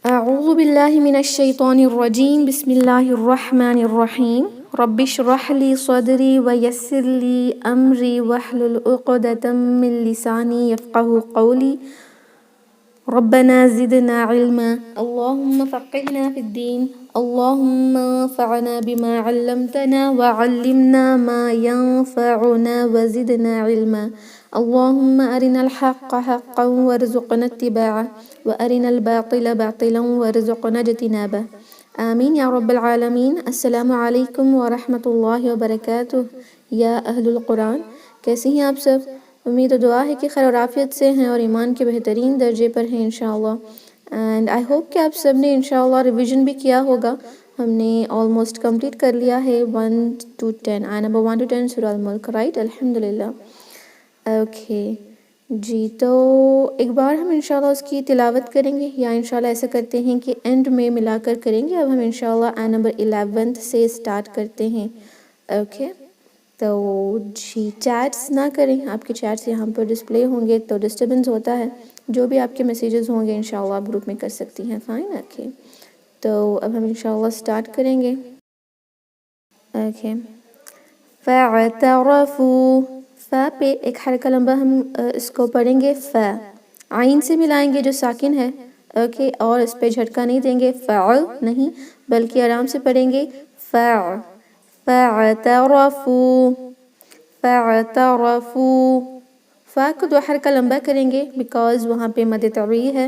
أعوذ بالله من الشيطان الرجيم بسم الله الرحمن الرحيم رب اشرح لي صدري ويسر لي أمري واحلل عقدة من لساني يفقه قولي ربنا زدنا علما اللهم فقهنا في الدين اللهم انفعنا بما علمتنا وعلمنا ما ينفعنا وزدنا علما اللهم أرنا الحق حقا وارزقنا اتباعه وأرنا الباطل باطلا وارزقنا اجتنابه آمین یا رب العالمین۔ السلام علیکم ورحمۃ اللہ وبرکاتہ۔ یا اہل القرآن، کیسے ہیں آپ سب؟ امید و دعا ہے کہ خیر و عافیت سے ہیں اور ایمان کے بہترین درجے پر ہیں انشاءاللہ۔ اینڈ آئی ہوپ کہ آپ سب نے انشاءاللہ ریویژن بھی کیا ہوگا۔ ہم نے آلموسٹ کمپلیٹ کر لیا ہے 1 to 10 آیت نمبر 1 to 10 سورہ الملک، رائٹ؟ الحمدللہ۔ اوکے جی، تو ایک بار ہم انشاءاللہ اس کی تلاوت کریں گے، یا انشاءاللہ ایسا کرتے ہیں کہ اینڈ میں ملا کر کریں گے۔ اب ہم انشاءاللہ آیت نمبر 11 سے سٹارٹ کرتے ہیں۔ اوکے تو جی، چیٹس نہ کریں، آپ کے چیٹس یہاں پر ڈسپلے ہوں گے تو ڈسٹربنس ہوتا ہے۔ جو بھی آپ کے میسیجز ہوں گے انشاءاللہ آپ گروپ میں کر سکتی ہیں، فائن؟ اوکے تو اب ہم انشاءاللہ سٹارٹ کریں گے۔ اوکے، فَاعْتَرَفُوا، فا پہ ایک حرکہ لمبا ہم اس کو پڑھیں گے، فا عین سے ملائیں گے جو ساکن ہے، اوکے، اور اس پہ جھٹکا نہیں دیں گے، فع نہیں، بلکہ آرام سے پڑھیں گے، فع فَاعْتَرَفُوا فَاعْتَرَفُوا۔ فا کو 2 حرکہ لمبا کریں گے بیکاز وہاں پہ مد طبیعی ہے۔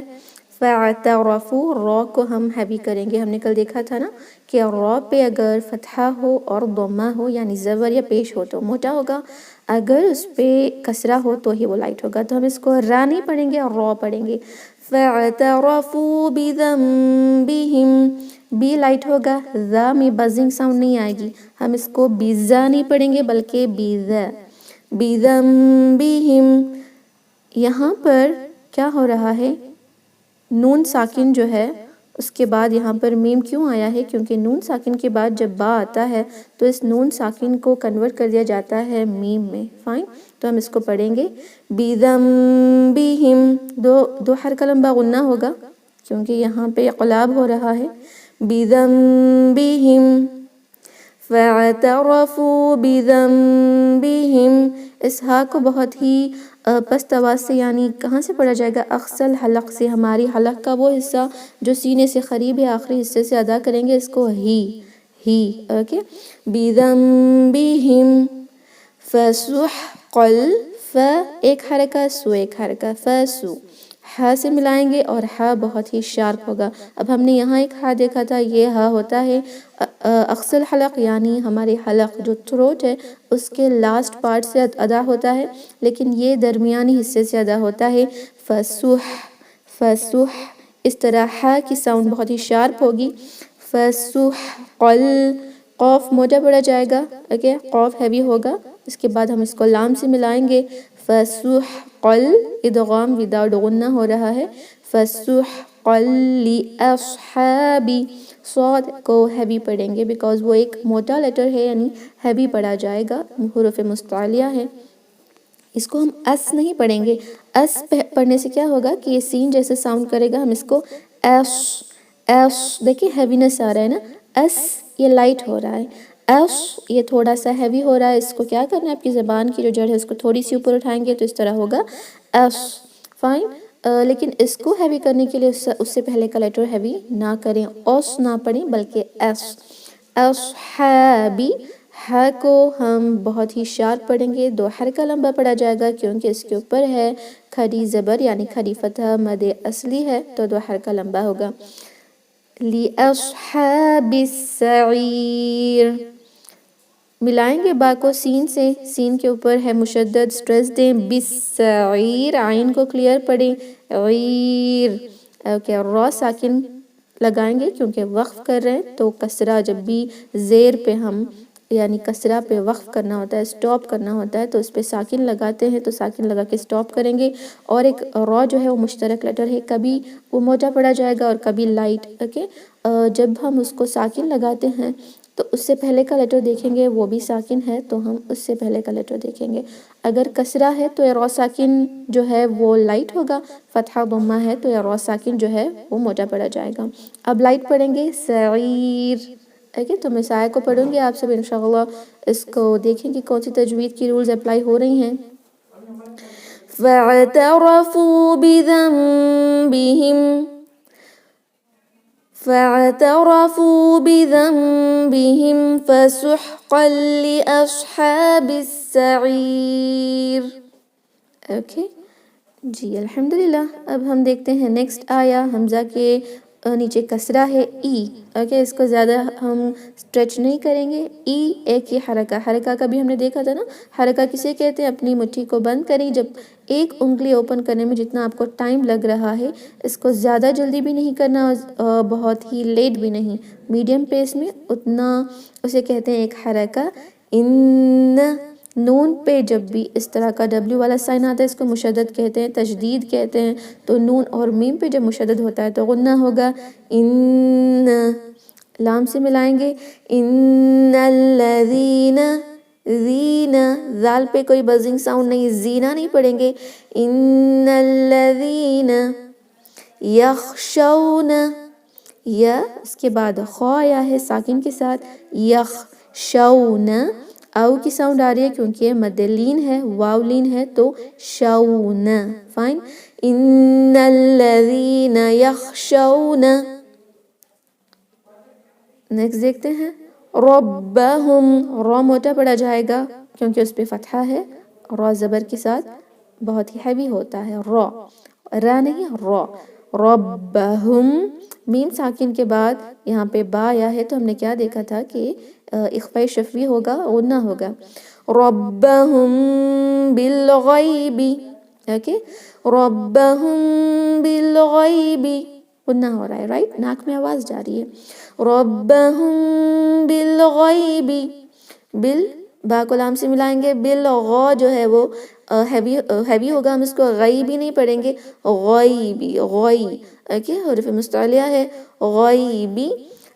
فَاعْتَرَفُوا، را کو ہم ہیوی کریں گے۔ ہم نے کل دیکھا تھا نا کہ را پہ اگر فتحہ ہو اور ضمہ ہو یعنی زبر یا پیش ہو تو موٹا ہوگا، اگر اس پہ کسرہ ہو تو ہی وہ لائٹ ہوگا۔ تو ہم اس کو را نہیں پڑھیں گے اور را پڑھیں گے۔ فَاعْتَرَفُوا بِذَنبِهِمْ، بی لائٹ ہوگا، ذا میں بزنگ ساؤنڈ نہیں آئے گی۔ ہم اس کو بیزا نہیں پڑھیں گے بلکہ بیزا، بِذَنبِهِمْ۔ یہاں پر کیا ہو رہا ہے؟ نون ساکن جو ہے اس کے بعد یہاں پر میم کیوں آیا ہے؟ کیونکہ نون ساکن کے بعد جب با آتا ہے تو اس نون ساکن کو کنورٹ کر دیا جاتا ہے میم میں، فائن؟ تو ہم اس کو پڑھیں گے بِذَنبِهِمْ، دو حرکہ لمبا غنہ ہوگا کیونکہ یہاں پہ اقلاب ہو رہا ہے، بِذَنبِهِمْ فَاعْتَرَفُوا بِذَنبِهِمْ۔ اس ہا کو بہت ہی پست آواز سے، یعنی کہاں سے پڑھا جائے گا؟ اقصل حلق سے، ہماری حلق کا وہ حصہ جو سینے سے قریب ہے آخری حصے سے ادا کریں گے اس کو، ہی، اوکے، بِذَنبِهِمْ فَسُحْقًا، ف ایک حرکہ، سو ایک حرکہ، فَسُ ہا سے ملائیں گے اور ہا بہت ہی شارپ ہوگا۔ اب ہم نے یہاں ایک ہا دیکھا تھا، یہ ہا ہوتا ہے اقصل حلق یعنی ہمارے حلق جو تھروٹ ہے اس کے لاسٹ پارٹ سے ادا ہوتا ہے، لیکن یہ درمیانی حصے سے ادا ہوتا ہے، فَسُحْ، اس طرح ہا کی ساؤنڈ بہت ہی شارپ ہوگی، فَسُحْقًا، قوف موٹا پڑا جائے گا، اوکے، قوف ہیوی ہوگا، اس کے بعد ہم اس کو لام سے ملائیں گے، فَسُحْقًا، ادغام وداؤٹ غنہ ہو رہا ہے، فَسُحْقًا لِأَصْحَابِ، صاد کو ہیوی پڑھیں گے بیکاز وہ ایک موٹا لیٹر ہے یعنی ہیوی پڑھا جائے گا، حروف مستعلیہ ہے۔ اس کو ہم اس نہیں پڑھیں گے، اس پڑھنے سے کیا ہوگا کہ یہ سین جیسے ساؤنڈ کرے گا، ہم اس کو ایس، دیکھیں ہیوینس آ رہا ہے نا، اس یہ لائٹ ہو رہا ہے، ایس یہ تھوڑا سا ہیوی ہو رہا ہے۔ اس کو کیا کرنا ہے؟ آپ کی زبان کی جو جڑ ہے اس کو تھوڑی سی اوپر اٹھائیں گے تو اس طرح ہوگا ایس، فائن؟ لیکن اس کو ہیوی کرنے کے لیے اس سے پہلے کا لیٹر ہیوی نہ کریں، اوس نہ پڑھیں بلکہ ایس، اصحابی، ہا کو ہم بہت ہی شارپ پڑھیں گے، 2 حرکہ لمبا پڑھا جائے گا کیونکہ اس کے اوپر ہے کھڑی زبر یعنی کھڑی فتح، مد اصلی ہے تو 2 حرکہ لمبا ہوگا، لِأَصْحَابِ السَّعِيرِ، ملائیں گے با کو سین سے، سین کے اوپر ہے مشدد، سٹریس دیں، بِالسَّعِيرِ، عین کو کلیئر پڑھیں، عیر، اوکے، را ساکن لگائیں گے کیونکہ وقف کر رہے ہیں تو کسرہ جب بھی زیر پہ ہم یعنی کسرہ پہ وقف کرنا ہوتا ہے، سٹاپ کرنا ہوتا ہے تو اس پہ ساکن لگاتے ہیں، تو ساکن لگا کے سٹاپ کریں گے، اور ایک را جو ہے وہ مشترک لیٹر ہے، کبھی وہ موٹا پڑا جائے گا اور کبھی لائٹ، اوکے۔ جب ہم اس کو ساکن لگاتے ہیں تو اس سے پہلے کا لیٹر دیکھیں گے وہ بھی ساکن ہے تو ہم اس سے پہلے کا لیٹر دیکھیں گے. اگر کسرہ ہے تو را ساکن جو ہے وہ لائٹ ہوگا، فتحہ ضمہ ہے تو را ساکن جو ہے وہ موٹا پڑا جائے گا. اب لائٹ پڑھیں گے سعیر. ٹھیک ہے، تو میں سایہ کو پڑھوں گی، آپ سب انشاءاللہ اس کو دیکھیں کہ کون سی تجوید کی رولز اپلائی ہو رہی ہیں. فَاعْتَرَفُوا بِذَنبِهِمْ فَسُحْقًا لِأَصْحَابِ السَّعِيرِ. اوکے جی الحمدللہ. اب ہم دیکھتے ہیں نیکسٹ آیا. حمزہ کے نیچے کسرہ ہے ای. اوکے، اس کو زیادہ ہم اسٹریچ نہیں کریں گے. ای ایک ہی حرکہ کا بھی ہم نے دیکھا تھا نا. حرکہ کسے کہتے ہیں؟ اپنی مٹھی کو بند کریں. جب ایک انگلی اوپن کرنے میں جتنا آپ کو ٹائم لگ رہا ہے، اس کو زیادہ جلدی بھی نہیں کرنا اور بہت ہی لیٹ بھی نہیں، میڈیم پیس میں اتنا اسے کہتے ہیں ایک حرکہ. ان نون پہ جب بھی اس طرح کا ڈبلیو والا سائن آتا ہے اس کو مشدد کہتے ہیں، تشدید کہتے ہیں. تو نون اور میم پہ جب مشدد ہوتا ہے تو غنہ ہوگا. ان لام سے ملائیں گے. ان الذین، زین، ذال پہ کوئی بزنگ ساؤنڈ نہیں، زینہ نہیں پڑھیں گے. ان الذین یخشون، یا اس کے بعد خو آیا ہے ساکن کے ساتھ. یخشون، او کی ساؤنڈ آ رہی ہے کیونکہ مد لین ہے، واو لین ہے تو شون. فائن. ان الذین یخشون. نیکسٹ دیکھتے ہیں ربہم. را موٹا پڑا جائے گا کیونکہ اس پہ فتحہ ہے. را زبر کے ساتھ بہت ہی ہیوی ہوتا ہے. را نہیں، را. ربہم. میم ساکن کے بعد یہاں پہ با آیا ہے تو ہم نے کیا دیکھا تھا کہ اخفاء شفوی ہوگا، غنہ ہوگا. ربہم بالغیب. اوکے، ربہم بالغیب غنہ ہو رہا ہے، رائٹ، ناک میں آواز جا رہی ہے. ربہم بالغیب. بال با کو لام سے ملائیں گے. بالغا جو ہے وہ ہیوی ہوگا، ہم اس کو غیبی نہیں پڑھیں گے، غیبی. غی اوکے، حرف مستعلیہ ہے. غیبی.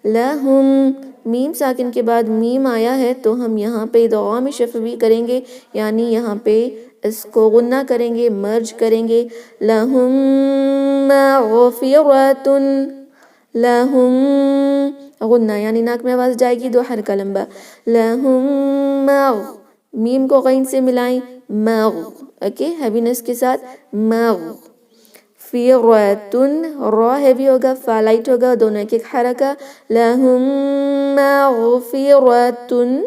لہم. میم ساکن کے بعد میم آیا ہے تو ہم یہاں پہ ادغام شفوی کریں گے، یعنی یہاں پہ اس کو غنہ کریں گے، مرج کریں گے. لہم مغفرۃ. لہم غنہ یعنی ناک میں آواز جائے گی، دو حرکہ لمبا. لہم مغ. میم کو غین سے ملائیں. مغ. اوکے، ہیوینس کے ساتھ. مغ فیرۃن. را ہیوی ہوگا، فا لائٹ ہوگا، دونوں ایک ایک حرکہ. لہم مغفرۃن.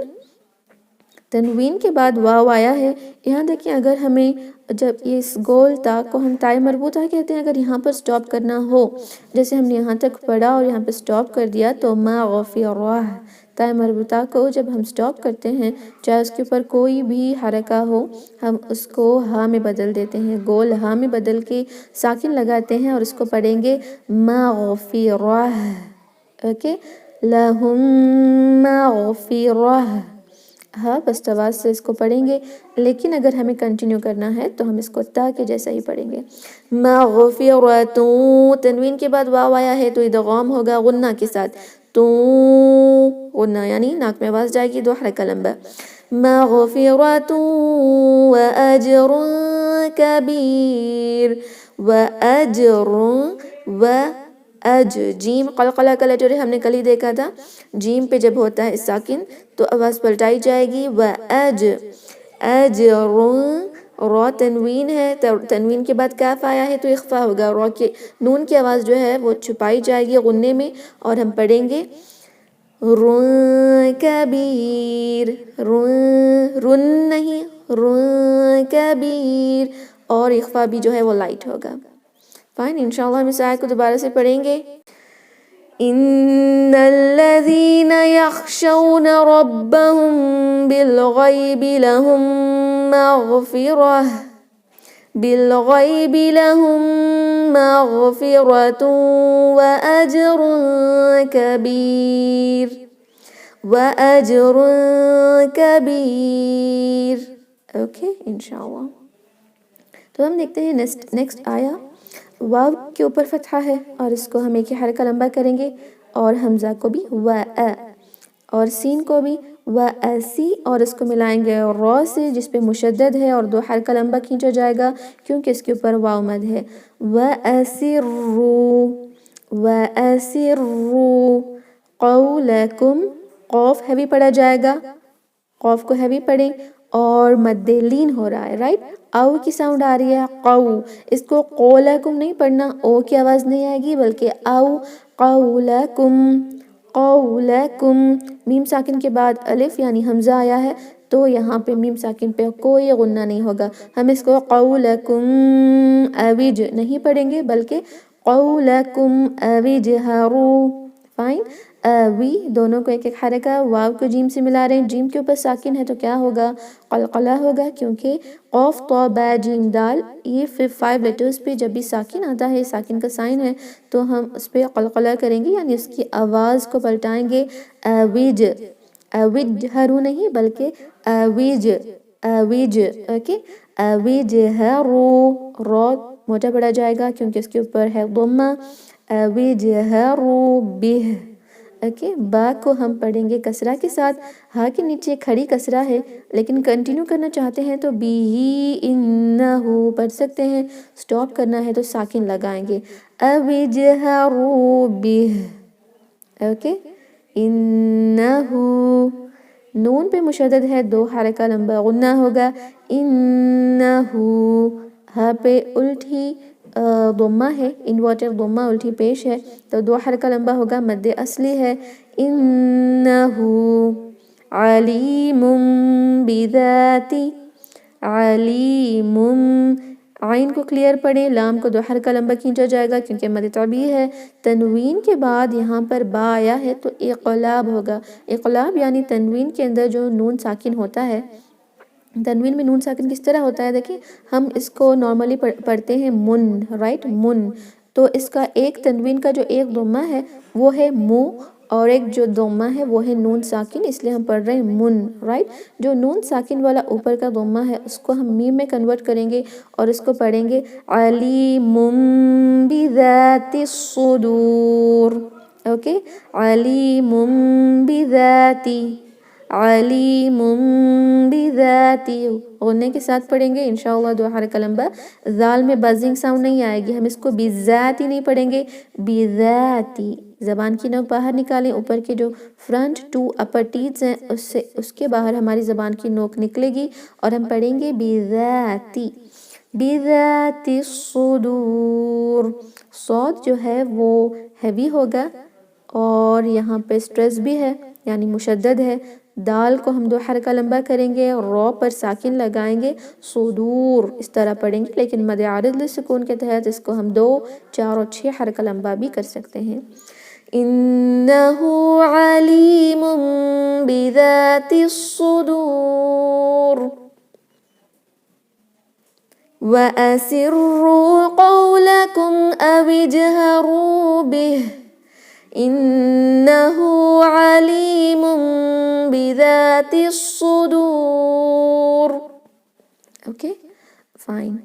تنوین کے بعد واو آیا ہے. یہاں دیکھیں، اگر ہمیں جب اس گول تا کو ہم تائے مربوطہ کہتے ہیں، اگر یہاں پر سٹاپ کرنا ہو، جیسے ہم نے یہاں تک پڑھا اور یہاں پر سٹاپ کر دیا تو مغفرہ. تائے مربوطہ کو جب ہم سٹاپ کرتے ہیں، چاہے اس کے اوپر کوئی بھی حرکہ ہو، ہم اس کو ہاں میں بدل دیتے ہیں، گول ہاں میں بدل کے ساکن لگاتے ہیں اور اس کو پڑھیں گے مغفرہ. اوکے، لہم مغفرہ. ہاں پست آواز سے اس کو پڑھیں گے، لیکن اگر ہمیں کنٹینیو کرنا ہے تو ہم اس کو تا کے جیسا ہی پڑھیں گے. مغفرۃ. تنوین کے بعد واو آیا ہے تو ادغام ہوگا غنہ کے ساتھ. تو غنہ یعنی ناک میں آواز جائے گی، دو حرکہ لمبا. مغفرۃ واجر کبیر. واجر جیم قلقلہ کا لیٹر ہم نے کل ہی دیکھا تھا. جیم پہ جب ہوتا ہے ساکن تو آواز پلٹائی جائے گی. اجر. را تنوین ہے، تنوین کے بعد کاف آیا ہے تو اخفا ہوگا. را کے نون کی آواز جو ہے وہ چھپائی جائے گی غنے میں اور ہم پڑھیں گے رن کبیر. رن نہیں، رن کبیر. اور اخفا بھی جو ہے وہ لائٹ ہوگا. فائن. انشاءاللہ ہم اس آیت کو دوبارہ سے پڑھیں گے. ان الذین یخشون ربهم بالغیب لهم مغفرہ. بالغیب لهم مغفرۃ واجر کبیر. واجر کبیر. اوکے انشاءاللہ. تو ہم دیکھتے ہیں نیکسٹ آیا. واو کے اوپر فتحہ ہے اور اس کو ہم ایک ہی حرکہ لمبا کریں گے اور حمزہ کو بھی اور سین کو بھی وَأَسِي، اور اس کو ملائیں گے را سے جس پہ مشدد ہے اور دو حرکہ لمبا کھینچا جائے گا کیونکہ اس کے اوپر واو مد ہے. وَأَسِرُّوا وَأَسِرُّوا قَوْلَكُمْ، قوف ہیوی پڑھا جائے گا، قوف کو ہیوی پڑھیں اور مد لین ہو رہا ہے، رائٹ. او کی ساؤنڈ آ رہی ہے قو، اس کو قولکم نہیں پڑھنا، او کی آواز نہیں آئے گی بلکہ او قولکم قولکم. میم ساکن کے بعد الف یعنی حمزہ آیا ہے تو یہاں پہ میم ساکن پہ کوئی غنہ نہیں ہوگا. ہم اس کو قولکم اوج نہیں پڑھیں گے بلکہ قولکم اوجہروا. فائن. وی دونوں کو ایک ایک حرکہ، واو کو جیم سے ملا رہے ہیں، جیم کے اوپر ساکن ہے تو کیا ہوگا؟ قلقلہ ہوگا، کیونکہ قوف طا با جیم دال یہ 5 لیٹرز پہ جب بھی ساکن آتا ہے، ساکن کا سائن ہے تو ہم اس پہ قلقلہ کریں گے، یعنی اس کی آواز کو پلٹائیں گے. اوج، اوجہروا نہیں بلکہ اوج اوج. اوکے. اوجہروا، را موٹا پڑا جائے گا کیونکہ اس کے اوپر ہے ضمہ. اوجہروا بہ. اوکے. با کو ہم پڑھیں گے کسرہ کے ساتھ، ہا کے نیچے کھڑی کسرہ ہے لیکن کنٹینیو کرنا چاہتے ہیں تو بھی انہو پڑھ سکتے ہیں، سٹاپ کرنا ہے تو ساکن لگائیں گے. اوجہروا بہ. اوکے. انہو، نون پہ مشدد ہے، دو حرکہ لمبا غنہ ہوگا. انہو، ہا پہ الٹی ضمہ ہے، انورٹر ضمہ الٹی پیش ہے تو دو حرکہ لمبا ہوگا، مد اصلی ہے. انہو علیم بذات، علیم. عین کو کلیئر پڑھیں، لام کو دو حرکہ لمبا کھینچا جائے گا کیونکہ مد طبیعی ہے. تنوین کے بعد یہاں پر با آیا ہے تو اقلاب ہوگا. اقلاب یعنی تنوین کے اندر جو نون ساکن ہوتا ہے، تنوین میں نون ساکن کس طرح ہوتا ہے؟ دیکھیں ہم اس کو نارملی پڑھتے ہیں من، رائٹ، من. تو اس کا ایک تنوین کا جو ایک ضمہ ہے وہ ہے مو، اور ایک جو ضمہ ہے وہ ہے نون ساکن، اس لیے ہم پڑھ رہے ہیں من، رائٹ. جو نون ساکن والا اوپر کا ضمہ ہے اس کو ہم میم میں کنورٹ کریں گے اور اس کو پڑھیں گے علیم بذات الصدور. اوکے. علیم بذاتی، علیم بذاتی، غنّے کے ساتھ پڑھیں گے انشاءاللہ دو حرکہ لمبا. ذال میں بزنگ ساؤنڈ نہیں آئے گی، ہم اس کو بذاتی نہیں پڑھیں گے، بذاتی. زبان کی نوک باہر نکالیں، اوپر کے جو فرنٹ 2 اپر ٹیتھ ہیں اس کے باہر ہماری زبان کی نوک نکلے گی اور ہم پڑھیں گے بذاتی، بذات الصدور. صوت جو ہے وہ ہیوی ہوگا اور یہاں پہ سٹریس بھی ہے یعنی مشدد ہے. دال کو ہم دو حرکہ لمبا کریں گے اور را پر ساکن لگائیں گے، صدور اس طرح پڑھیں گے، لیکن مد عارض للسکون کے تحت اس کو ہم 2، 4 اور 6 حرکہ لمبا بھی کر سکتے ہیں. انہو علیم بذات الصدور. وَأَسِرُّوا قَوْلَكُمْ أَوِ اجْهَرُوا بِهِ انہو علیم بذات الصدور. اوکے. فائن.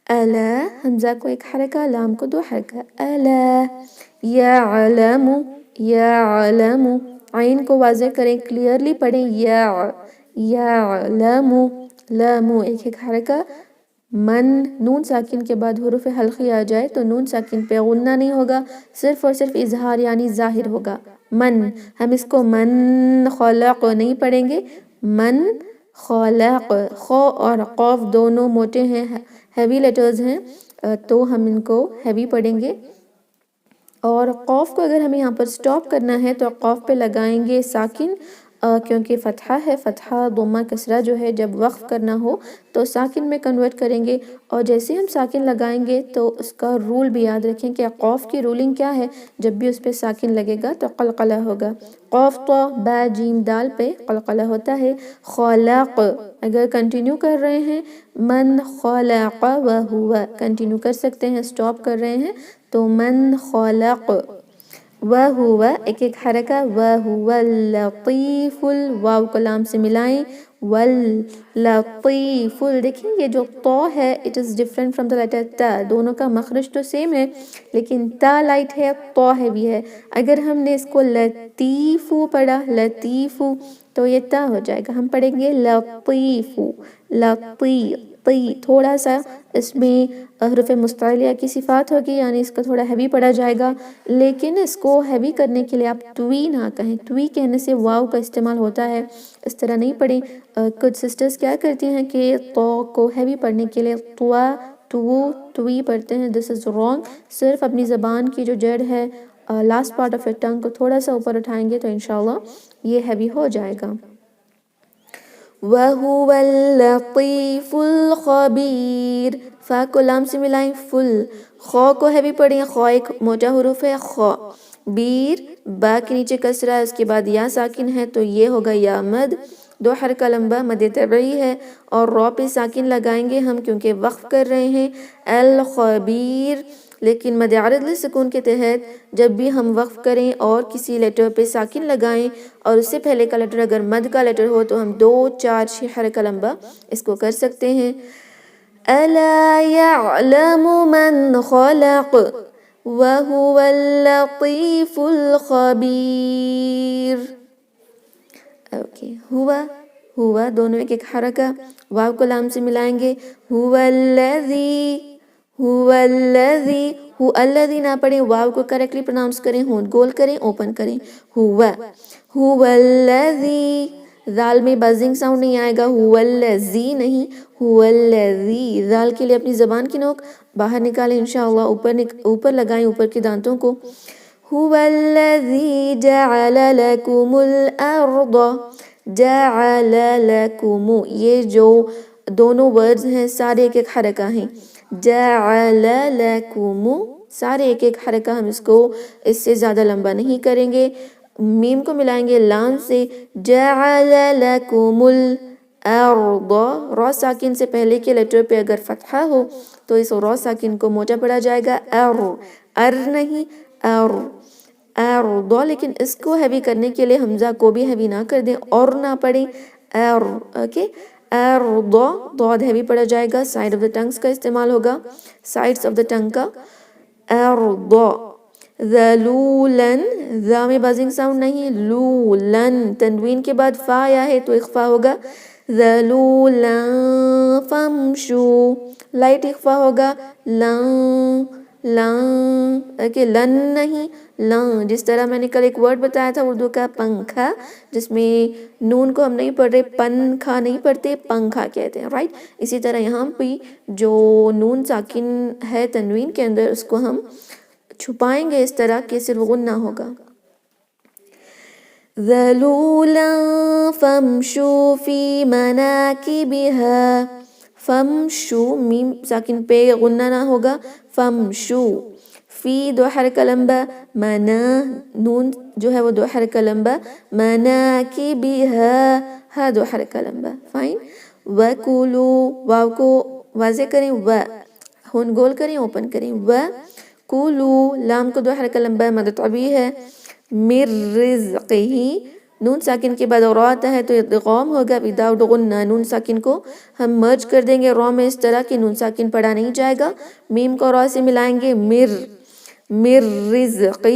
الا، حمزہ کو ایک حرکہ، لام کو دو حرکہ. الا یعلم، یعلم. عین کو واضح کریں، کلیئرلی پڑھیں، یعلم. لام ایک ایک حرکہ. من، نون ساکن کے بعد حروف حلقی آ جائے تو نون ساکن پہ غنہ نہیں ہوگا، صرف اور صرف اظہار یعنی ظاہر ہوگا. من، ہم اس کو من خلق نہیں پڑھیں گے، من خلق. خو اور قوف دونوں موٹے ہیں، ہیوی لیٹرز ہیں تو ہم ان کو ہیوی پڑھیں گے. اور قوف کو اگر ہمیں یہاں پر سٹاپ کرنا ہے تو قوف پہ لگائیں گے ساکن، کیونکہ فتحہ ہے، فتحہ ضمہ کسرہ جو ہے جب وقف کرنا ہو تو ساکن میں کنورٹ کریں گے. اور جیسے ہم ساکن لگائیں گے تو اس کا رول بھی یاد رکھیں کہ قوف کی رولنگ کیا ہے، جب بھی اس پہ ساکن لگے گا تو قلقلہ ہوگا. قوف طا با جیم دال پہ قلقلہ ہوتا ہے. خلق اگر کنٹینیو کر رہے ہیں، من خلق وہو کنٹینیو کر سکتے ہیں، سٹاپ کر رہے ہیں تو من خلق. وہو ایک ایک حرکہ. وہو اللطیف، الواو کو لام سے ملائیں، واللطیف. دیکھیں یہ جو تو ہے it is different from the latter تا. دونوں کا مخرج تو سیم ہے لیکن تا لائٹ ہے تو ہیوی ہے. اگر ہم نے اس کو لطیفو پڑھا لطیفو تو یہ تا ہو جائے گا. ہم پڑھیں گے لطیفو تی. تھوڑا سا اس میں حروف مستعلیہ کی صفات ہوگی یعنی اس کا تھوڑا ہیوی پڑھا جائے گا. لیکن اس کو ہیوی کرنے کے لیے آپ توی نہ کہیں. توی کہنے سے واو کا استعمال ہوتا ہے, اس طرح نہیں پڑھیں. کچھ سسٹرز کیا کرتی ہیں کہ تو کو ہیوی پڑھنے کے لیے توی پڑھتے ہیں. دس از رانگ. صرف اپنی زبان کی جو جڑ ہے لاسٹ پارٹ آف ٹنگ کو تھوڑا سا اوپر اٹھائیں گے تو انشاءاللہ یہ ہیوی ہو جائے گا. وَهُوَ اللَّطِيفُ الْخَبِيرُ. فا کو لام سے ملائیں فل. خو کو ہیوی پڑھیں. خو ایک موٹا حروف ہے خو. بیر با کے نیچے کسرہ اس کے بعد یا ساکن ہے تو یہ ہوگا یا مد. 2 حرکہ لمبا مد طبعی ہے اور رو پہ ساکن لگائیں گے ہم کیونکہ وقف کر رہے ہیں الخبیر. لیکن مد عارض للسکون کے تحت جب بھی ہم وقف کریں اور کسی لیٹر پہ ساکن لگائیں اور اس سے پہلے کا لیٹر اگر مد کا لیٹر ہو تو ہم 2 4 6 حرکہ لمبا اس کو کر سکتے ہیں. أَلَا يَعْلَمُ مَنْ خَلَقَ وَهُوَ اللَّطِيفُ الْخَبِيرُ. اوکے ہوا دونوں ایک حرکہ. واو کو لام سے ملائیں گے. هُوَ الَّذِي نہ پڑھیں. واو کو کریکٹلی پروناؤنس کریں. ہونٹ گول کریں اوپن کریں. هُوَ الَّذِي. ذال میں بزنگ ساؤنڈ نہیں آئے گا. هُوَ الَّذِي نہیں هُوَ الَّذِي. ذال کے لیے اپنی زبان کی نوک باہر نکالیں انشاءاللہ. اوپر لگائیں اوپر کے دانتوں کو. هُوَ الَّذِي جَعَلَ لَكُمُ الْأَرْضَ. جَعَلَ لَكُمُ. یہ جو دونوں ورڈز ہیں سارے ایک ایک حرکہ ہیں. جَعَلَ لَكُمُ سارے ایک ایک حرکہ. ہم اس کو اس سے زیادہ لمبا نہیں کریں گے. میم کو ملائیں گے لام سے. جَعَلَ لَكُمُ الْأَرْضَ. رو ساکن سے پہلے کے لیٹر پہ اگر فتحہ ہو تو اس رو ساکن کو موٹا پڑھا جائے گا. ار نہیں ارض. لیکن اس کو ہیوی کرنے کے لیے حمزہ کو بھی ہیوی نہ کر دیں اور نہ پڑھیں اوکے. ارض ضاد ہیوی پڑھا جائے گا. سائڈ آف دا ٹنگز کا استعمال ہوگا. سائڈز آف دا ٹنگ کا. ارض. ذلولن ذا میں بازنگ ساؤنڈ نہیں. لولن تنوین کے بعد فا آیا ہے تو اخفا ہوگا. ذلولن فمشو لائٹ اخفا ہوگا. لن لن نہیں لن. جس طرح میں نے کل ایک ورڈ بتایا تھا اردو کا پنکھا جس میں نون کو ہم نہیں پڑھ رہے پنکھا نہیں پڑھتے پنکھا کہتے ہیں رائٹ. اسی طرح یہاں پہ جو نون ساکن ہے تنوین کے اندر اس کو ہم چھپائیں گے اس طرح کہ صرف غنہ ہوگا. ذلولا فامشوا فی مناکبها. فمشو میم ساکن پہ غنہ نہ ہوگا. فمشو فی 2 حرکہ لمبا. منا نون جو ہے وہ 2 حرکہ لمبا. مناکبها ہا 2 حرکہ لمبا. فائن. وکلو واو کو واضح کریں. ہون گول کریں اوپن کریں. کلو لام کو 2 حرکہ لمبا مد طبیعی ہے. مر رزقہی نون ساکن کے بعد رو آتا ہے تو ادغام ہوگا وداؤٹ غنہ. نون ساکن کو ہم مرج کر دیں گے رو میں اس طرح کہ نون ساکن پڑھا نہیں جائے گا. میم کو رو سے ملائیں گے. مر رزقہ.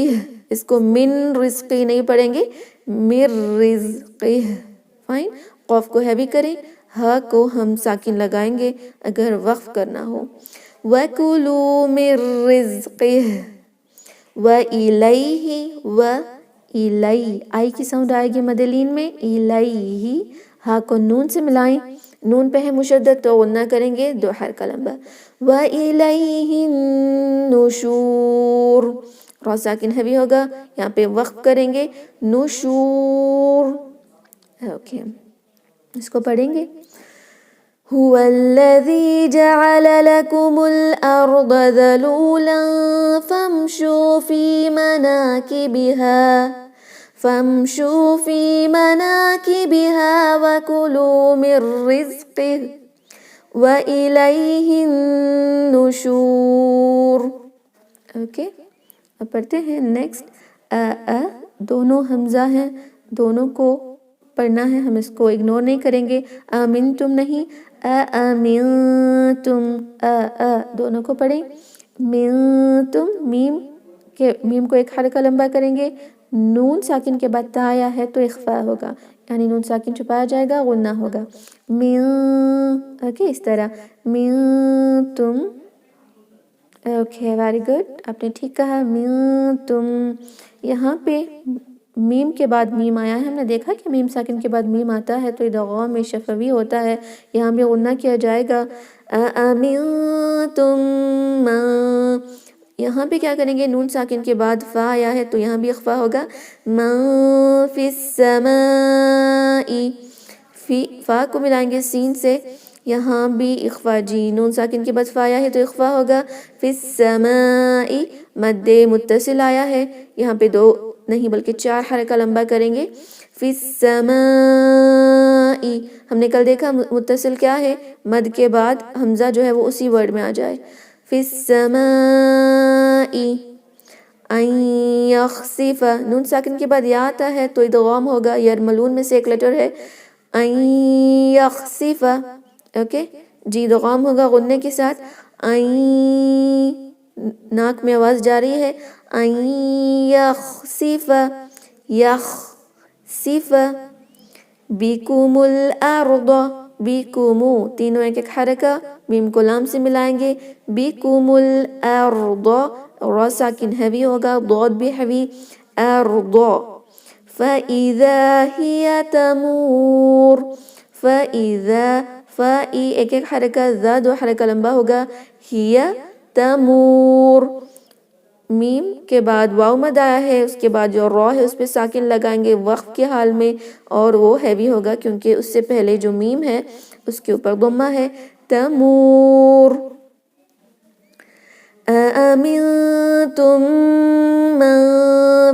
اس کو من رزقی نہیں پڑھیں گے مر رزقہ. فائن. قوف کو ہیوی کریں. ہا کو ہم ساکن لگائیں گے اگر وقف کرنا ہو. وَكُلُوا مِن رِزْقِهِ وَإِلَيْهِ. آئی کی ساؤنڈ آئے گی مدلین میں. الیہ ہا کو نون سے ملائیں. نون پہ ہے مشدد تو غنہ کریں گے 2 حرکہ لمبا. وَإِلَيْهِ النُّشُورُ. رو ساکن ہیوی ہوگا یہاں پہ وقف کریں گے. نشور. اوکے اس کو پڑھیں گے. هو الذي جعل لكم الأرض ذلولا فامشوا في مناكبها وكلوا من رزقه وإليه النشور. اوکے اب پڑھتے ہیں نیکسٹ. دونوں حمزہ ہیں دونوں کو پڑھنا ہے، ہم اس کو اگنور نہیں کریں گے. آمنتم نہیں، آمنتم، دونوں کو پڑھیں. منتم، میم کو ایک حرکہ لمبا کریں گے. نون ساکن کے بعد تا آیا ہے تو اخفا ہوگا، یعنی نون ساکن چھپایا جائے گا، غنہ ہوگا. اوکے، اس طرح منتم. اوکے، ویری گڈ، آپ نے ٹھیک کہا. منتم. یہاں پہ میم کے بعد میم آیا ہے، ہم نے دیکھا کہ میم ساکن کے بعد میم آتا ہے تو ادغام شفوی ہوتا ہے. یہاں بھی غنہ کیا جائے گا. آمنتم من، یہاں پہ کیا کریں گے؟ نون ساکن کے بعد فا آیا ہے تو یہاں بھی اخفا ہوگا. من فی السماء، فا کو ملائیں گے سین سے، یہاں بھی اخفا جی. نون ساکن کے بعد فا آیا ہے تو اخفا ہوگا. فی السماء، مد متصل آیا ہے، یہاں پہ 2 نہیں بلکہ 4 حرکہ لمبا کریں گے. فی السماء، ہم نے کل دیکھا متصل کیا ہے؟ مد کے بعد حمزہ جو ہے وہ اسی ورڈ میں آ جائے. فی السماء ان یخسف، نون ساکن کے بعد یا آتا ہے تو ادغام ہوگا، یرملون میں سے ایک لیٹر ہے. ان یخسف، اوکے جی، ادغام ہوگا غنے کے ساتھ. ان، ناک میں آواز جاری ہے. ان یخسف، یخسف بکم الارض، بکمو، تینوں ایک ایک حرکہ، میم کو لام سے ملائیں گے. بکم الارض، را ساکن ہیوی ہوگا، ضاد بھی ہیوی. ارض، فَإِذَا هِيَ تَمُورُ، فَإِذَا، فَإِ ایک ایک حرکہ، ذا 2 حرکہ لمبا ہوگا. ہی تمور، میم کے بعد واو مد آیا ہے، اس کے بعد جو را ہے اس پہ ساکن لگائیں گے وقف کے حال میں، اور وہ ہیوی ہوگا کیونکہ اس سے پہلے جو میم ہے اس کے اوپر ضمہ ہے. تمور. أأمنتم من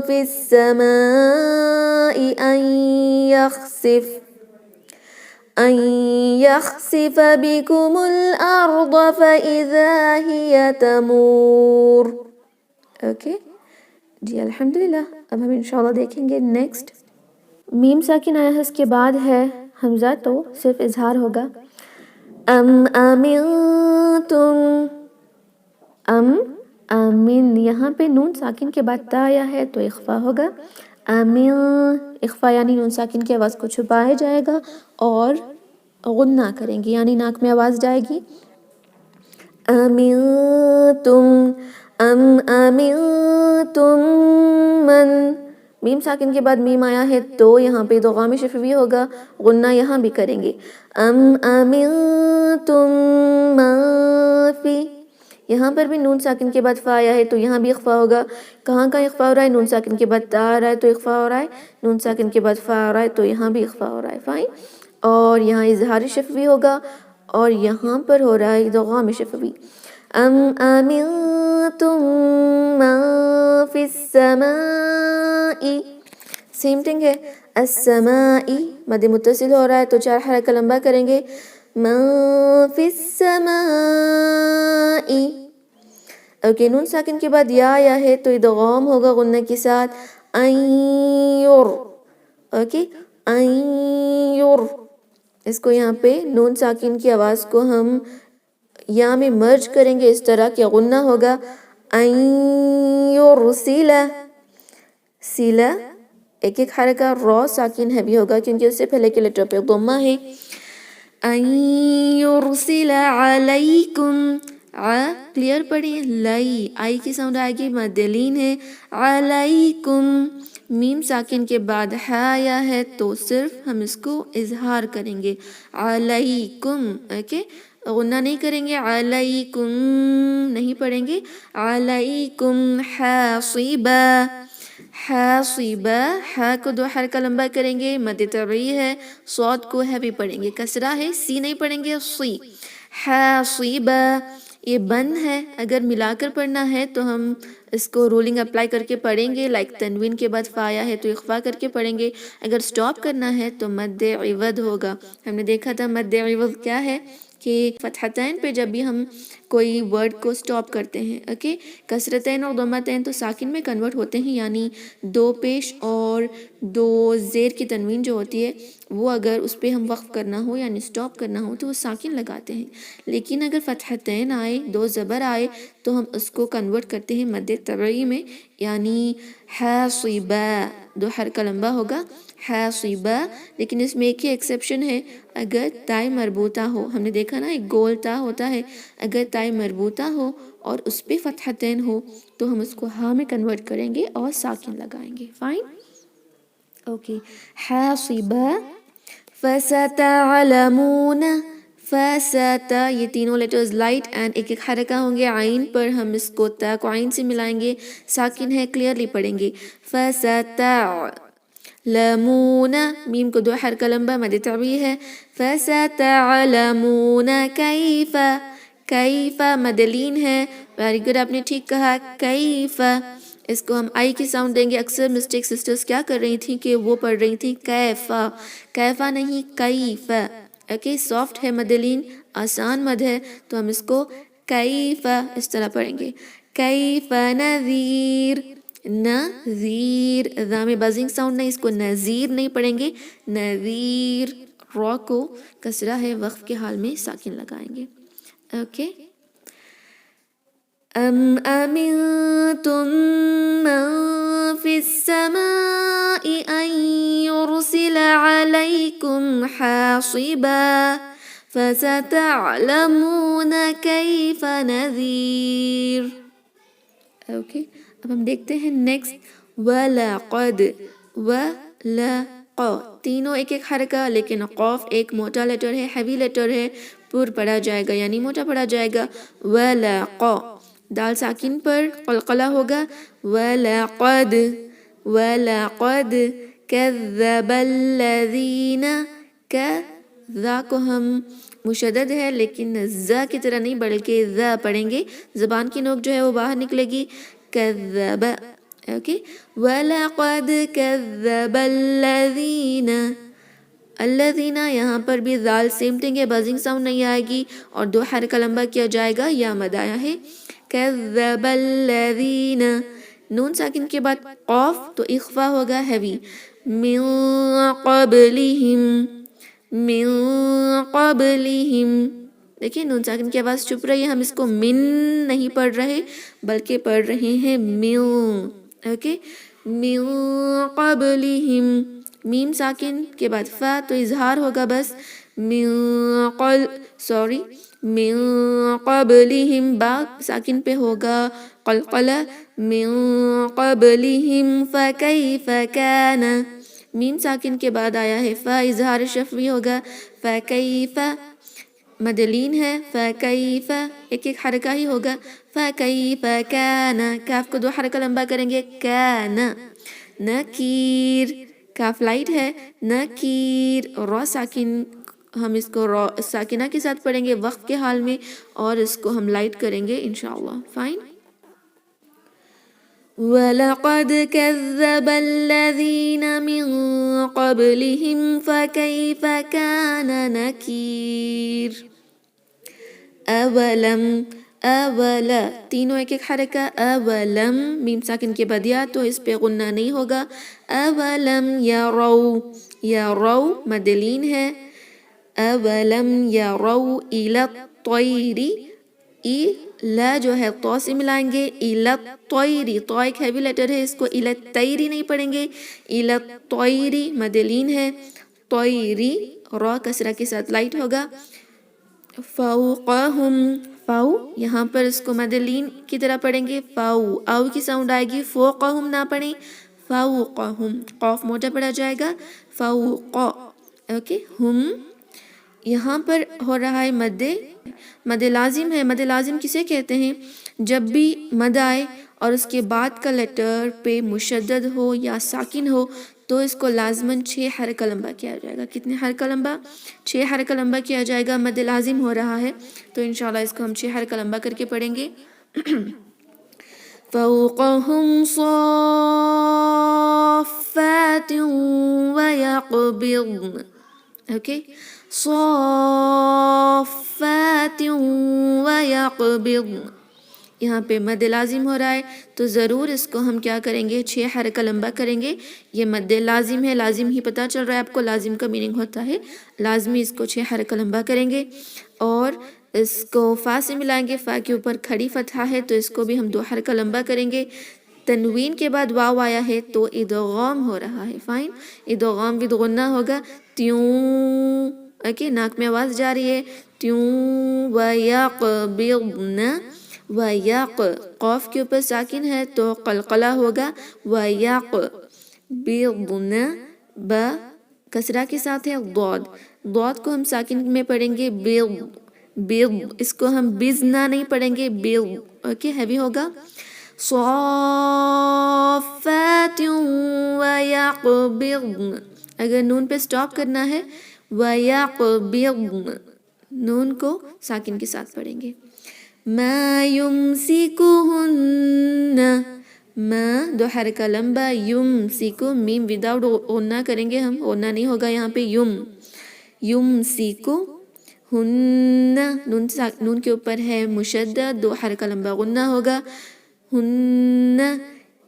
في السماء أن يخسف بكم الأرض فإذا هي تمور. اوکے جی، الحمدللہ. اب ہم انشاءاللہ دیکھیں گے نیکسٹ. میم ساکن آیا ہے، اس کے بعد ہے حمزہ تو صرف اظہار ہوگا. آمنتم، آمین، یہاں پہ نون ساکن کے بعد تا آیا ہے تو اخفا ہوگا. آمین، اخفا یعنی نون ساکن کی آواز کو چھپایا جائے گا اور غنہ کریں گے، یعنی ناک میں آواز جائے گی. آمنتم، آمنتم من، میم ساکن کے بعد میم آیا ہے تو یہاں پہ ادغام شفوی ہوگا، غنہ یہاں بھی کریں گے. آمنتم من فی، یہاں پر بھی نون ساکن کے بعد فا آیا ہے تو یہاں بھی اخفا ہوگا. کہاں اخفا ہو رہا ہے؟ نون ساکن کے بعد تا آ رہا ہے تو اخفا ہو رہا ہے، نون ساکن کے بعد فا آ رہا ہے تو یہاں بھی اخفا ہو رہا ہے. فائن. اور یہاں اظہار شفوی ہوگا اور یہاں پر ہو رہا ہے ادغام شفوی. آمنتم من فی السماء، سیم تھنگ ہے. السماء، مد متصل ہو رہا ہے تو 4 حرکہ لمبا کریں گے. من فی السماء، اوکے، نون ساکن کے بعد یا آیا ہے تو ادغام ہوگا غنہ کے ساتھ. این، اوکے، این، اس کو یہاں پہ نون ساکن کی آواز کو ہم یا میں مرج کریں گے اس طرح کہ غنہ ہوگا. این یرسل، سیلا ایک ایک حرکہ، را ساکن ہیوی ہوگا کیونکہ اس سے پہلے کے لیٹر پہ ضمہ ہے. این یرسل علیکم، کلیئر پڑھیں، لائی، آئی کی ساؤنڈ آئے گی، مدلین ہے. علیکم، میم ساکن کے بعد ہے آیا ہے تو صرف ہم اس کو اظہار کریں گے. علیکم، اوکے، غنہ نہیں کریں گے. علیکم نہیں پڑھیں گے. علیکم حاصبا، حاصبا، ہا کو 2 حرکہ لمبا کریں گے، مد طبعی ہے. صاد کو ہیوی پڑھیں گے، کسرہ ہے، سی نہیں پڑھیں گے، سی. حاصبا، یہ بند ہے، اگر ملا کر پڑھنا ہے تو ہم اس کو رولنگ اپلائی کر کے پڑھیں گے، لائک تنوین کے بعد فا آیا ہے تو اخفا کر کے پڑھیں گے. اگر سٹاپ کرنا ہے تو مد عوض ہوگا. ہم نے دیکھا تھا مد عوض کیا ہے کہ فتحتین پہ جب بھی ہم کوئی ورڈ کو سٹاپ کرتے ہیں، اوکے، کسرتین اور ضمتین تو ساکن میں کنورٹ ہوتے ہیں، یعنی دو پیش اور دو زیر کی تنوین جو ہوتی ہے وہ اگر اس پہ ہم وقف کرنا ہو یعنی سٹاپ کرنا ہو تو وہ ساکن لگاتے ہیں، لیکن اگر فتحتین آئے، دو زبر آئے تو ہم اس کو کنورٹ کرتے ہیں مد طبعی میں، یعنی حاصبا، دو حرکہ لمبا ہوگا حاصبا، لیکن اس میں ایک ہی ایکسیپشن ہے، اگر تائے مربوطہ ہو، ہم نے دیکھا نا ایک گول تا ہوتا ہے، اگر تائے مربوطہ ہو اور اس پہ فتحتین ہو تو ہم اس کو ہا میں کنورٹ کریں گے اور ساکن لگائیں گے. Fine, okay. حاصبا، فستعلمون، فستا، یہ تینوں لیٹرز لائٹ اینڈ ایک ایک حرکہ ہوں گے، عین پر ہم اس کو تا کو عین سے ملائیں گے، ساکن ہے، کلیئرلی پڑھیں گے. فستعلمون، میم کو دو حرکہ لمبا مد طبعی ہے. فستعلمون کیف، کیف مد لین ہے، ویری گڈ، آپ نے ٹھیک کہا، کیف. اس کو ہم آئی کی ساؤنڈ دیں گے. اکثر مسٹیک سسٹرز کیا کر رہی تھیں کہ وہ پڑھ رہی تھیں کیفا، کیفا نہیں کیف، اوکے. سافٹ ہے مد لین، آسان مد ہے، تو ہم اس کو کیفا اس طرح پڑھیں گے. کیف نذیر، نذیر، ذا میں بزنگ ساؤنڈ نہیں، اس کو نذیر نہیں پڑھیں گے، نذیر. را کو کسرہ ہے، وقف کے حال میں ساکن لگائیں گے، اوکے. ام امنتم من فی السماء ان یرسل علیکم حاصبا فستعلمون کیف نذیر. اوکے، اب ہم دیکھتے ہیں نیکسٹ. وَلَقَدْ، وَلَقَ، تینوں ایک ایک حرکہ، لیکن قاف ایک موٹا لیٹر ہے، ہیوی لیٹر ہے، پر پڑھا جائے گا یعنی موٹا پڑھا جائے گا. وَلَقَ، دال ساکن پر قلقلہ ہوگا. وَلَقَدْ، وَلَقَدْ كَذَّبَ الَّذِينَ، ذا کو ہم مشدد ہے لیکن ذا کی طرح نہیں بلکہ ذا پڑھیں گے، زبان کی نوک جو ہے وہ باہر نکلے گی. کذب، اوکے. وَلَقَدْ كَذَّبَ الَّذِينَ، الذین، یہاں پر بھی ذال سیم تھنگ ہے، بزنگ ساؤنڈ نہیں آئے گی اور دو حرکہ لمبا کیا جائے گا، یا مد آیا ہے. كَذَّبَ الَّذِينَ، نون ساکن کے بعد قاف تو اخفا ہوگا ہیوی. من قبلہم، من قبلہم، دیکھیں نون ساکن کی آواز چھپ رہی ہے، ہم اس کو من نہیں پڑھ رہے بلکہ پڑھ رہے ہیں من، اوکے. من قبلہم، میم ساکن کے بعد فا تو اظہار ہوگا بس. من قبلہم، با ساکن پہ ہوگا قلقلہ. من قبلہم فکیف کان، میم ساکن کے بعد آیا ہے فا، اظہار شفوی ہوگا. فکیف مد لین ہے، فکیف ایک ایک حرکہ ہی ہوگا. فکیف کان، کاف کو دو حرکہ لمبا کریں گے، کان. نکیر، کاف لائٹ ہے، نکیر. را ساکن، ہم اس کو را ساکنہ کے ساتھ پڑھیں گے وقف کے حال میں، اور اس کو ہم لائٹ کریں گے انشاءاللہ. فائن. وَلَقَدْ كَذَّبَ الَّذِينَ مِن قَبْلِهِمْ فَكَيْفَ كَانَ نَكِيرٌ. اولم، اولا، تینوں ایک ایک حرکہ. اولم، میم ساکن کے بعد یا تو اس پہ غنہ نہیں ہوگا. اولم یرو، یرو مد لین ہے. اولم یرو الی الطیر، ای لا جو ہے تو سے ملائیں گے. الی الطیر، تو ایک ہیوی لیٹر ہے، اس کو الی الطیر نہیں پڑھیں گے، الی الطیر مد لین ہے. طیری، را کسرہ کے ساتھ لائٹ ہوگا. فوقہم، فاؤ یہاں پر اس کو مد لین کی طرح پڑھیں گے، فاؤ، آؤ کی ساؤنڈ آئے گی، فوقہم نہ پڑھیں، فوقہم، قاف موٹا پڑھا جائے گا. فوق، اوکے. ہم، یہاں پر ہو رہا ہے مد لازم ہے. مد لازم کسے کہتے ہیں؟ جب بھی مد آئے اور اس کے بعد کا لیٹر پہ مشدد ہو یا ساکن ہو تو اس کو لازماً 6 حرکہ لمبا کیا جائے گا. کتنے حرکہ لمبا؟ 6 حرکہ لمبا کیا جائے گا. مد لازم ہو رہا ہے تو انشاءاللہ اس کو ہم 6 حرکہ لمبا کر کے پڑھیں گے. فوقہم صافات ویقبضن، اوکے. صافات ویقبض، یہاں پہ مد لازم ہو رہا ہے تو ضرور اس کو ہم کیا کریں گے، 6 حرکہ لمبا کریں گے. یہ مد لازم ہے، لازم ہی پتہ چل رہا ہے آپ کو، لازم کا میننگ ہوتا ہے لازمی. اس کو 6 حرکہ لمبا کریں گے اور اس کو فا سے ملائیں گے. فا کے اوپر کھڑی فتحہ ہے تو اس کو بھی ہم 2 حرکہ لمبا کریں گے. تنوین کے بعد واو آیا ہے تو ادغام ہو رہا ہے. فائن، ادغام ود غنہ ہوگا. تیوں، اوکے، ناک میں آواز جا رہی ہے. تیوں ویقبضن، ویق، قوف کے اوپر ساکن ہے تو قلقلہ ہوگا. ویقبضن، با کسرہ کے ساتھ ہے. ضاد، ضاد کو ہم ساکن میں پڑھیں گے بض، بض، اس کو ہم بزنا نہیں پڑھیں گے، بض. اوکے، ہیوی ہوگا. صافات ویقبضن، اگر نون پہ سٹاپ کرنا ہے ویقبضن، نون کو ساکن کے ساتھ پڑھیں گے. ما یمسکہن، ما 2 حرکہ لمبا. یمسکو، میم وداؤٹ غنہ کریں گے ہم، غنہ نہیں ہوگا یہاں پہ. یمسکو ہن، نون کے اوپر ہے مشدد، 2 حرکہ لمبا غنہ ہوگا. ہن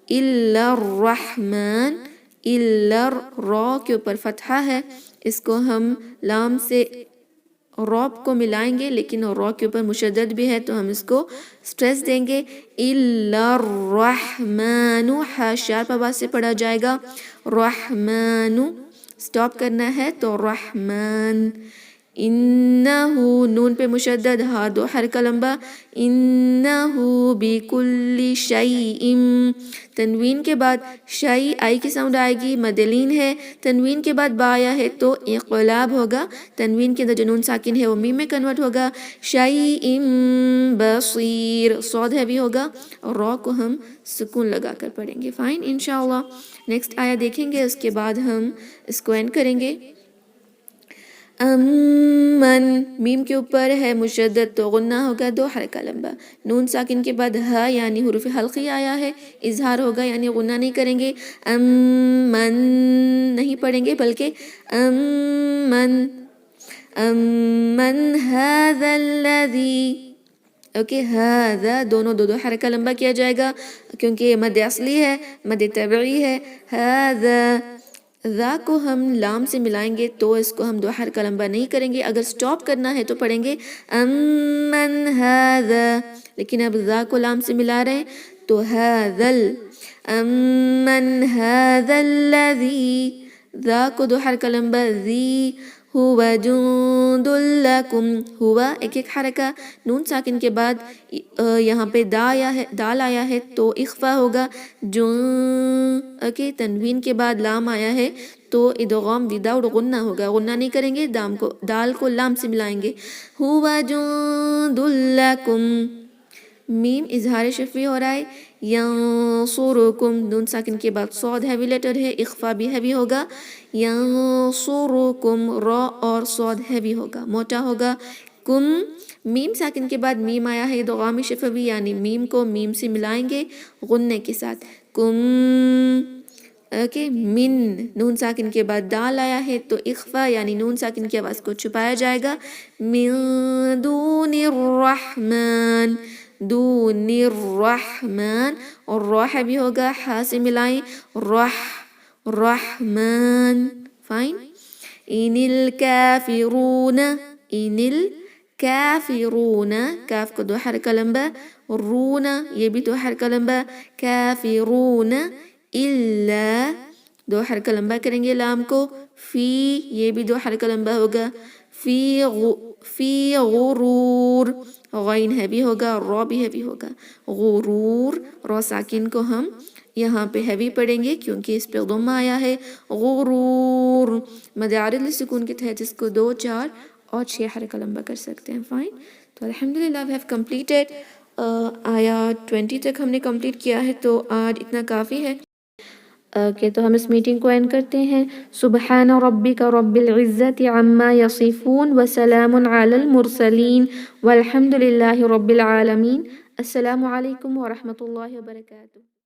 الا الرحمن، الا را کے اوپر فتحہ ہے، اس کو ہم لام سے روب کو ملائیں گے لیکن را کے اوپر مشدد بھی ہے تو ہم اس کو سٹریس دیں گے. الا الرحمن، ہا شارپ آواز سے پڑھا جائے گا. رحمن، سٹاپ کرنا ہے تو رحمان. انہو، نون پہ مشدد، ہا 2 حرکہ لمبا. انہو بکل شیء، تنوین کے بعد شیء، آئی کی ساؤنڈ آئے گی، مدلین ہے. تنوین کے بعد با آیا ہے تو انقلاب ہوگا. تنوین کے اندر جو نون ساکن ہے وہ میم میں کنورٹ ہوگا. شیء بصیر، صاد ہیوی ہوگا اور را کو ہم سکون لگا کر پڑھیں گے. فائن، انشاءاللہ. نیکسٹ آیا دیکھیں گے، اس کے بعد ہم اس کو اینڈ کریں گے. امن، میم کے اوپر ہے مشدد تو غنہ ہوگا 2 حرکہ لمبا. نون ساکن کے بعد ہا یعنی حروف حلقی آیا ہے، اظہار ہوگا یعنی غنہ نہیں کریں گے. امن نہیں پڑھیں گے بلکہ امن. امن هذا الذی، اوکے، ہذا دونوں 2 حرکہ لمبا کیا جائے گا کیونکہ یہ مد اصلی ہے، مد طبعی ہے. ہذا، ذا کو ہم لام سے ملائیں گے تو اس کو ہم 2 حرکہ لمبا نہیں کریں گے. اگر سٹاپ کرنا ہے تو پڑھیں گے امن هذا، لیکن اب ذا کو لام سے ملا رہے ہیں تو هذل. امن هذا الذی، ذا کو 2 حرکہ لمبا. ذی ہوا جند لکم، ہوا 1 حرکہ. نون ساکن کے بعد یہاں پہ دال آیا ہے تو اخفا ہوگا. اوکے، تنوین کے بعد لام آیا ہے تو ادغام وداؤٹ غنہ ہوگا، غنہ نہیں کریں گے، دال کو لام سے ملائیں گے. ہوا جند لکم، میم اظہار شفوی ہو رہا ہے. ینصرکم، نون ساکن کے بعد صاد ہیوی لیٹر ہے، اخفا بھی ہیوی ہوگا. ینصرکم، را اور صاد ہیوی ہوگا، موٹا ہوگا. کم، میم ساکن کے بعد میم آیا ہے ادغام شفوی یعنی میم کو میم سے ملائیں گے غنے کے ساتھ. کم، اوکے. من، نون ساکن کے بعد دال آیا ہے تو اخفا یعنی نون ساکن کی آواز کو چھپایا جائے گا. من دون الرحمن، دون الرحمن، اور راہ بھی ہوگا، ہا سے ملائیں، رحمان. فائن. ان الکافرون، ان الکافرون، کاف کو 2 حرکہ لمبا. رون، یہ بھی 2 حرکہ لمبا. کافرون الا، 2 حرکہ لمبا کریں گے لام کو. فی، یہ بھی 2 حرکہ لمبا ہوگا. فی غرور، غین ہیوی ہوگا، را بھی ہیوی ہوگا. غرور، را ساکن کو ہم یہاں پہ ہیوی پڑھیں گے کیونکہ اس پہ ضمہ آیا ہے. غرور، مد عارض للسکون کے تحت اس کو 2، 4 اور 6 حرکہ لمبا کر سکتے ہیں. فائن. تو الحمدللہ we have completed آیا 20 تک ہم نے کمپلیٹ کیا ہے تو آج اتنا کافی ہے. تو ہم اس میٹنگ کو اینڈ کرتے ہیں. سبحان ربک رب العزت عما یصفون وسلام علی المرسلین والحمد للہ رب العالمین. السلام علیکم ورحمۃ اللہ وبرکاتہ.